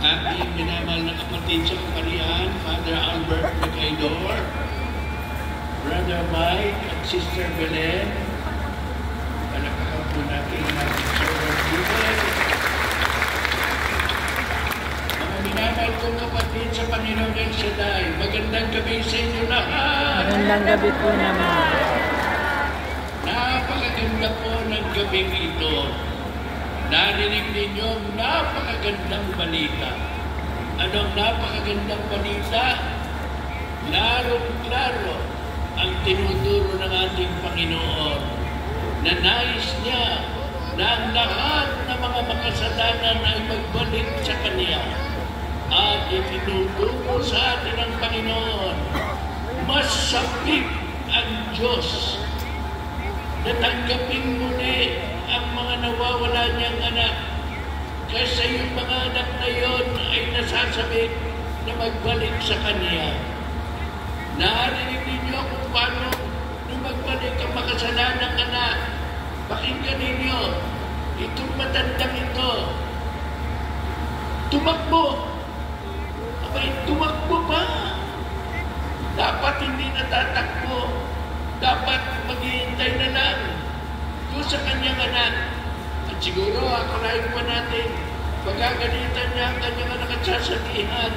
Aking minamahal na kapatid sa kaparian, Father Albert Macaidor, Brother Mike at Sister Belen, palakpakan po natin ang Sir Peter. Mga minamahal kong kapatid sa Panginoong El Shaddai, magandang gabi sa inyo lahat. Magandang gabi po naman. Napakaganda po ng gabing ito. Narinig ninyo ang napakagandang balita. Anong napakagandang balita? Larong-klaro ang tinuturo ng ating Panginoon na nais niya na ang lahat ng mga makasalanan ay magbalik sa Kanya. At itinuturo sa atin ng Panginoon, mas sapit ang Diyos na tanggapin muli ang mga nawawala niyang anak. Kasi yung mga anak na yon ay nasasabik na magbalik sa Kanya. Narinig ninyo kung paano nung magbalik ang makasalanang anak. Pakinggan ninyo, itong matandang ito, tumakbo. Abay, tumakbo pa. Dapat hindi natatakbo. Dapat maghihintay na lang doon sa kanyang anak. At siguro, akalain pa natin, pagkagalitan niya ang kanyang anak at sasabihan,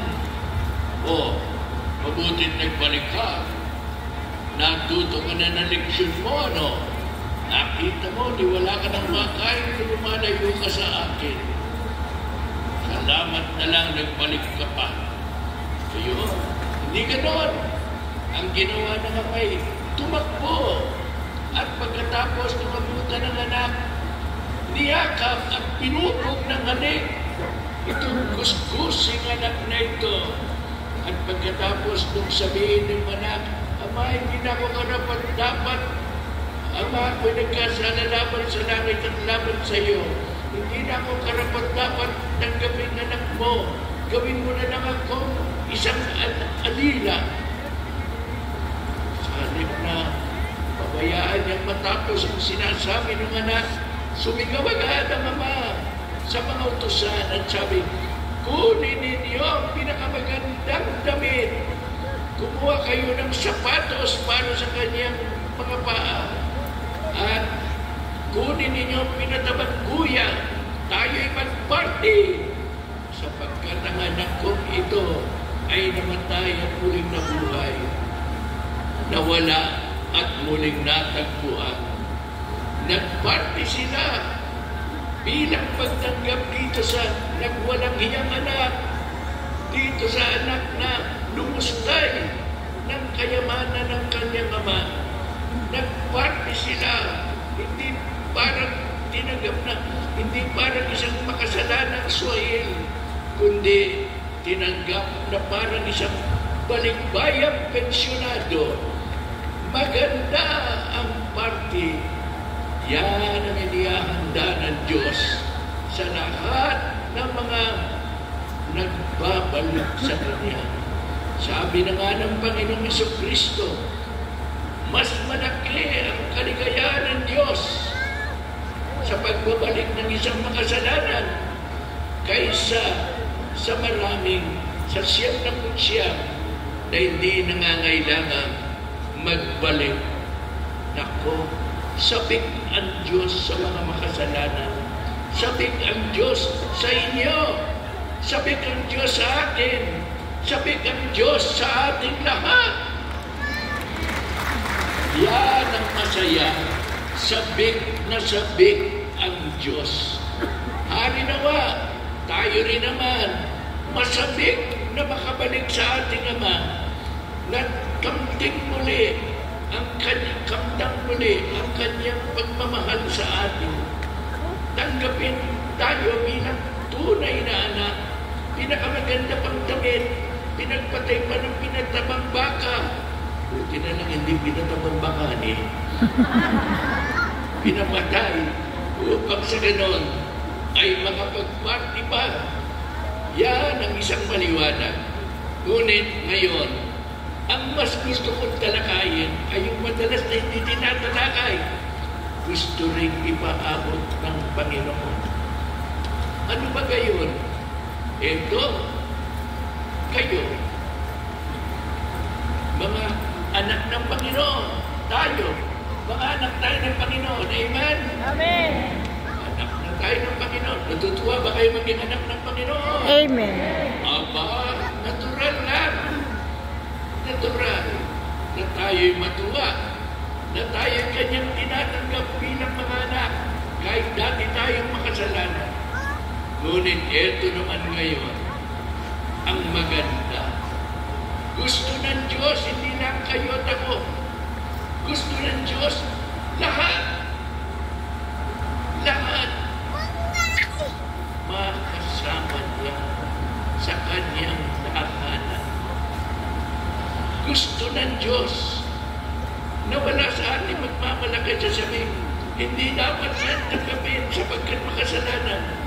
mabutit nagbalik ka. Natuto ka na ng leksyon mo, ano? Nakita mo, di wala ka nang makain kung lumalayo ka sa akin. Salamat na lang, nagbalik ka pa. Kayo, hindi ganon. Ang ginawa ng Amay, tumakbo. At pagkatapos tumabutan ng anak, niyakap at pinupog ng halik itong kuskusing anak na ito. At pagkatapos nung sabihin ng anak, Ama, hindi na ako karapat-dapat. Ama, ako'y nagkasala laban sa langit at laban sa iyo. Hindi na ako karapat-dapat tanggapin anak mo. Gawin mo na lang ako isang alila. Sanip na pabayaan niyang matapos ang sinasabi ng anak, sumigaw agad ang ama sa mga utusan at sabi, kunin ninyo ang pinakamagandang damit. Kumuha kayo ng sapatos para sa kanyang mga paa. At kunin ninyo ang pinatabang kuya. Tayo'y mag-party. Sapagkat ang anak kong ito ay namatay at muling nabuhay. Nawala at muling natagpuan. Nagparty sila bilang pagtanggap dito sa nagwalang hiyang anak, dito sa anak na lumustay ng kayamanan ng kanyang ama. Nagparty sila, hindi parang tinanggap na, hindi parang isang makasalanang Swahil, kundi tinanggap na parang isang balikbayang pensyonado. Maganda ang party. Yan ang inihahanda ng Diyos sa lahat ng mga nagbabalik sa Kanya. Sabi na nga ng Panginoong Jesucristo, mas malaki ang kaligayahan ng Diyos sa pagbabalik ng isang makasalanan kaysa sa maraming, sa 99 na hindi nangangailangan magbalik. Nako, sabik ang Diyos sa mga makasalanan. Sabik ang Diyos sa inyo. Sabik ang Diyos sa akin. Sabik ang Diyos sa ating lahat. Yan ang masaya. Sabik na sabik ang Diyos. Hari nawa, tayo rin naman, masabik na makabalik sa ating Ama. Nagkamting muli ang kanyang kamdang muli, ang kanyang pagmamahal sa atin. Tanggapin tayo bilang tunay na anak. Pinakamaganda pang damit, pinagpatay pa ng pinatabang baka. Buti na lang hindi pinatabang baka pinapatay upang sa ganon ay makapagparty pa. Yan ang isang maliwanag. Ngunit ngayon, ang mas gusto kong talakayin ay yung madalas na hindi tinatalakay. Gusto rin ipaabot ng Panginoon. Ano ba gayon? Ito, kayo, mga anak ng Panginoon, tayo, mga anak tayo ng Panginoon. Amen? Amen. Anak na tayo ng Panginoon. Natutuwa ba kayo maging anak ng Panginoon? Amen. Aba, natural lang. Natural na tayo'y matuwa, na tayo'y kanyang tinatanggap bilang mga anak, kahit dati tayong makasalanan. Ngunit eto naman ngayon, ang maganda. Gusto ng Diyos, hindi lang kayo at ako. Gusto ng Diyos, lahat. Lahat. Makasama niya sa kanyang tahanan. Gusto ng Diyos na wala sa ating magmamalakad sa sabi, hindi dapat yan tanggapin sapagkat makasalanan.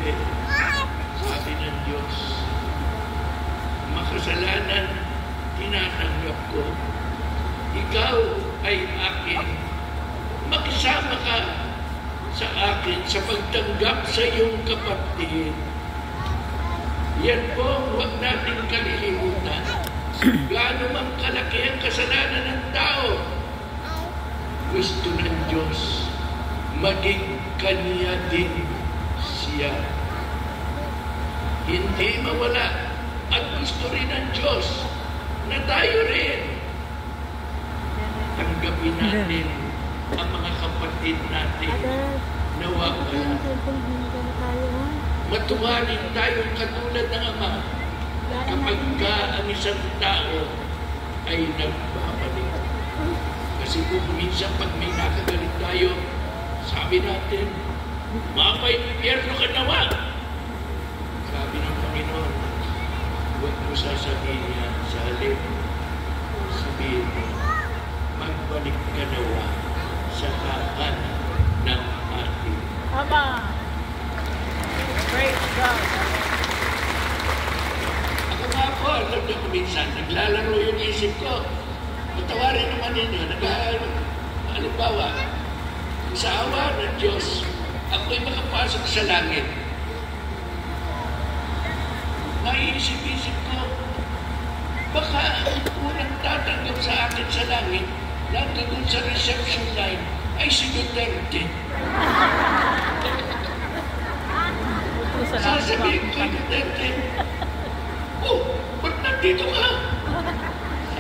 Hindi. Sabi ng Diyos, makasalanan, tinatanggap ko. Ikaw ay akin. Makisama ka sa akin sa pagtanggap sa iyong kapatid. Yan po, huwag natin kalilimutan. Gaano mang kalaki ang kasalanan ng tao, gusto ng Diyos maging kanya din siya. Hindi mawala. At gusto rin ng Diyos na tayo rin tanggapin natin ang mga kapatid natin na wala. Matuwanin tayong katulad ng Ama kapag ka ang isang tao ay nagbabalik. Kasi kung minsan pag may nakagalit tayo, sabi natin, mapay impyerno ka naman. Sabi ng Panginoon, huwag mo sasabihin yan sa halip. Sabihin mo, magbalik ka nawa sa tahanan ng ating. Ama. Praise God. Ako nga po, alam niyo kung minsan, naglalaro yung isip ko. Patawarin naman ninyo, halimbawa, sa awa ng Diyos, ako'y makapasok sa langit. Naiisip-isip ko, baka unang tatanggap sa akin sa langit, nandun sa reception line, ay si Duterte. Sasabihin ko yung Duterte, oh, ba't nandito ka?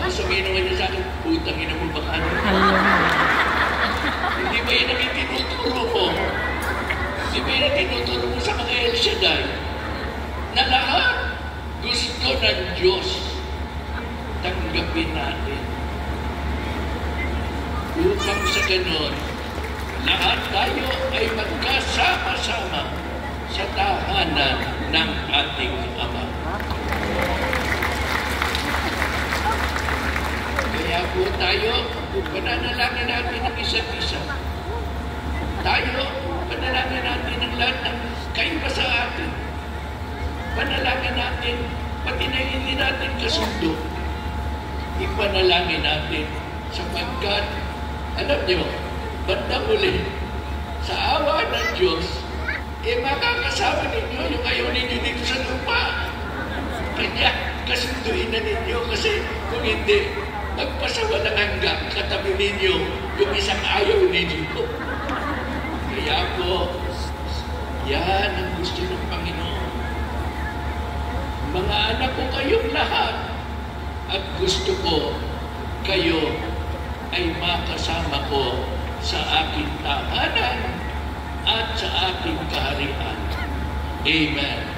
Sasabihin naman niya sa akin, putang ina mo baka ano? Hindi ba yun ang itinuturo mo? Hindi ba yun ang itinuturo mo sa mga El Shaddai? Na lahat gusto ng Diyos tanggapin natin. Upang sa ganon, lahat tayo ay magkasama-sama sa tahanan ng ating Ama. Kaya po tayo, pananalangin natin ang isa't isa. Tayo, panalangin natin ang lahat ng kaiba sa atin. Panalangin natin, pati na hindi natin kasundo. Ipanalangin natin sapagkat, alam nyo, bandang uli, sa awa ng Diyos, makakasama ninyo yung ayaw ninyo dito sa lupa. Kanya, kasunduin na ninyo kasi kung hindi, magpasawalang hanggang katabi ninyo yung isang ayaw ninyo. Kaya po, yan ang gusto ng Panginoon. Mga anak ko kayong lahat at gusto ko kayo ay makasama ko sa aking tahanan at sa aking kaharian. Amen.